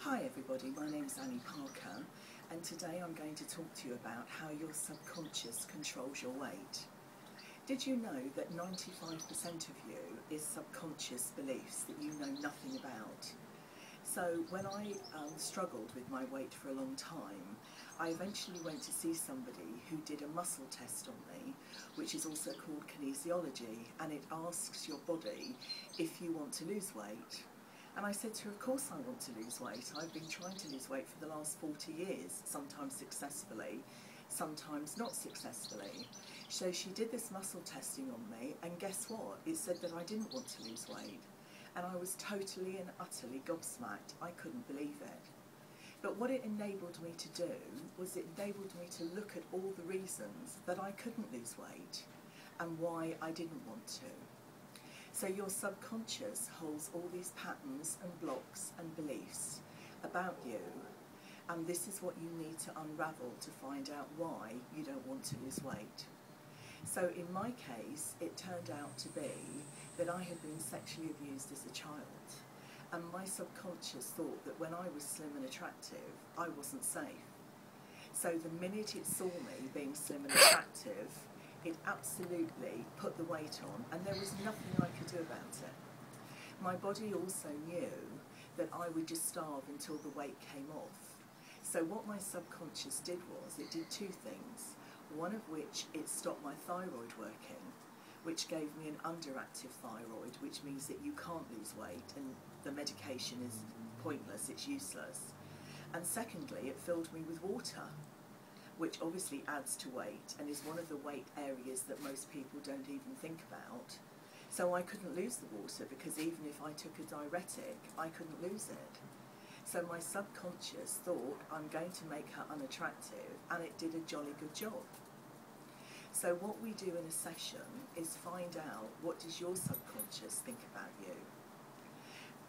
Hi everybody, my name is Annie Parker and today I'm going to talk to you about how your subconscious controls your weight. Did you know that 95% of you is subconscious beliefs that you know nothing about? So when I struggled with my weight for a long time, I eventually went to see somebody who did a muscle test on me, which is also called kinesiology, and it asks your body if you want to lose weight. And I said to her, of course I want to lose weight. I've been trying to lose weight for the last 40 years, sometimes successfully, sometimes not successfully. So she did this muscle testing on me, and guess what? It said that I didn't want to lose weight. And I was totally and utterly gobsmacked. I couldn't believe it. But what it enabled me to do was it enabled me to look at all the reasons that I couldn't lose weight and why I didn't want to. So your subconscious holds all these patterns and blocks and beliefs about you, and this is what you need to unravel to find out why you don't want to lose weight. So in my case, it turned out to be that I had been sexually abused as a child, and my subconscious thought that when I was slim and attractive, I wasn't safe. So the minute it saw me being slim and attractive, it absolutely put the weight on, and there was nothing I could do about it. My body also knew that I would just starve until the weight came off. So what my subconscious did was, it did two things, one of which it stopped my thyroid working, which gave me an underactive thyroid, which means that you can't lose weight and the medication is pointless, it's useless. And secondly, it filled me with water, which obviously adds to weight and is one of the weight areas that most people don't even think about. So I couldn't lose the water because even if I took a diuretic, I couldn't lose it. So my subconscious thought, I'm going to make her unattractive, and it did a jolly good job. So what we do in a session is find out, what does your subconscious think about you?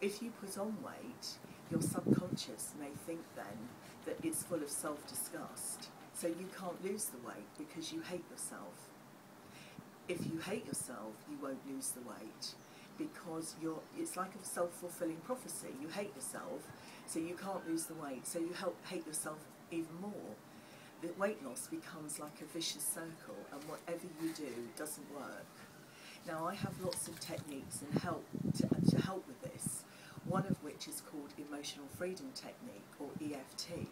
If you put on weight, your subconscious may think then that it's full of self-disgust. So you can't lose the weight because you hate yourself. If you hate yourself, you won't lose the weight because it's like a self-fulfilling prophecy. You hate yourself, so you can't lose the weight, so you hate yourself even more. The weight loss becomes like a vicious circle, and whatever you do doesn't work. Now I have lots of techniques and help to help with this, one of which is called Emotional Freedom Technique, or EFT,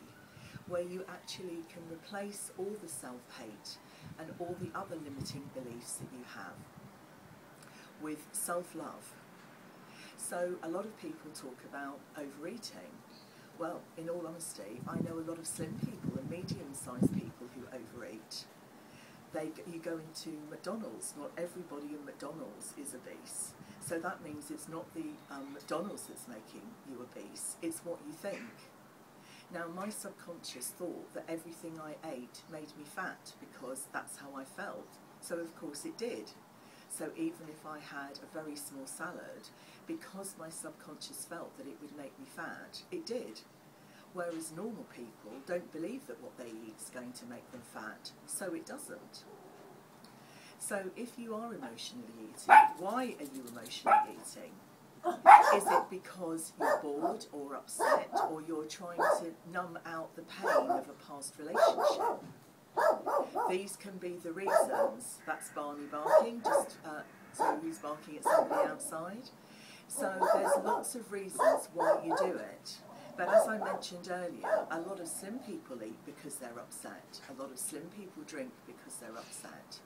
where you actually can replace all the self-hate and all the other limiting beliefs that you have with self-love. So a lot of people talk about overeating. Well, in all honesty, I know a lot of slim people and medium-sized people who overeat. You go into McDonald's, not everybody in McDonald's is obese. So that means it's not the McDonald's that's making you obese, it's what you think. Now my subconscious thought that everything I ate made me fat because that's how I felt. So of course it did. So even if I had a very small salad, because my subconscious felt that it would make me fat, it did. Whereas normal people don't believe that what they eat is going to make them fat, so it doesn't. So if you are emotionally eating, why are you emotionally eating? Is it because you're bored or upset, or you're trying to numb out the pain of a past relationship? These can be the reasons. That's Barney barking, so he's barking at somebody outside. So there's lots of reasons why you do it. But as I mentioned earlier, a lot of slim people eat because they're upset. A lot of slim people drink because they're upset.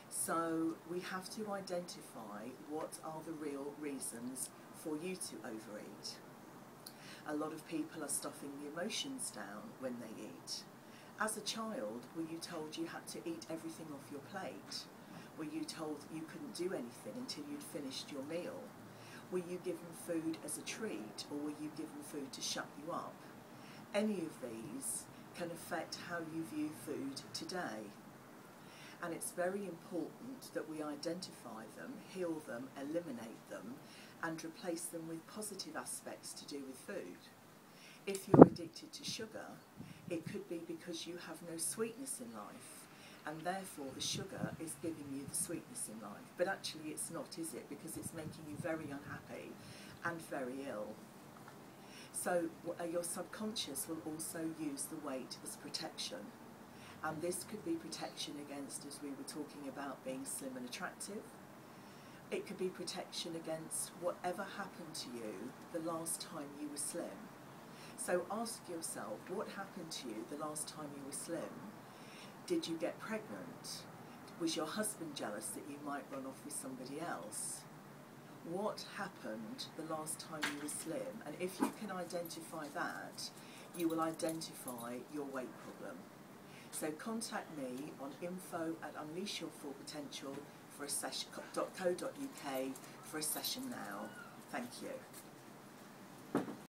So we have to identify what are the real reasons for you to overeat. A lot of people are stuffing the emotions down when they eat. As a child, were you told you had to eat everything off your plate? Were you told you couldn't do anything until you'd finished your meal? Were you given food as a treat, or were you given food to shut you up? Any of these can affect how you view food today. And it's very important that we identify them, heal them, eliminate them, and replace them with positive aspects to do with food. If you're addicted to sugar, it could be because you have no sweetness in life, and therefore the sugar is giving you the sweetness in life. But actually it's not, is it? Because it's making you very unhappy and very ill. So your subconscious will also use the weight as protection. And this could be protection against, as we were talking about, being slim and attractive. It could be protection against whatever happened to you the last time you were slim. So ask yourself, what happened to you the last time you were slim? Did you get pregnant? Was your husband jealous that you might run off with somebody else? What happened the last time you were slim? And if you can identify that, you will identify your weight problem. So contact me on info@unleashyourfullpotential for a session.co.uk for a session now. Thank you.